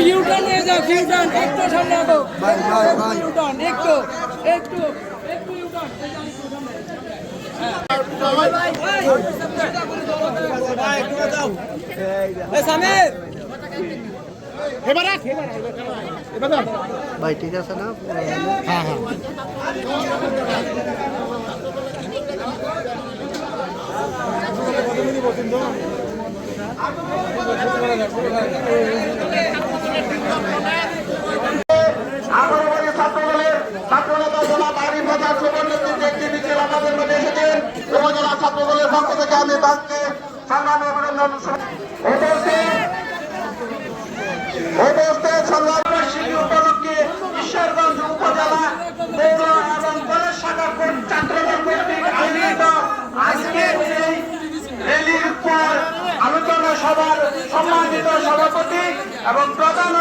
U turn নিয়ে যাও, U turn একটু সামনে আগো, ইউটার্ন একটু একটু একটু ইউটার্ন ভাই ঠিক আছে না? হ্যাঁ হ্যাঁ ছাত্রনেতা জেলা বাড়ি প্রধান সুবর্ণচন্দ্র একটি মিছিল আমাদের মধ্যে এসেছেন। উপজেলা ছাত্রদলের পক্ষ থেকে আমি তাকে সংগ্রামী অভিনন্দন সংগ্রামবার্ষিকী উপলক্ষে ঈশ্বরগঞ্জ উপজেলা পৌর এবং কলেজ শাখা ছাত্রদল কর্তৃক আয়োজিত আজকের এই র্যালির পর আলোচনা সভার সম্মানিত সভাপতি এবং প্রধান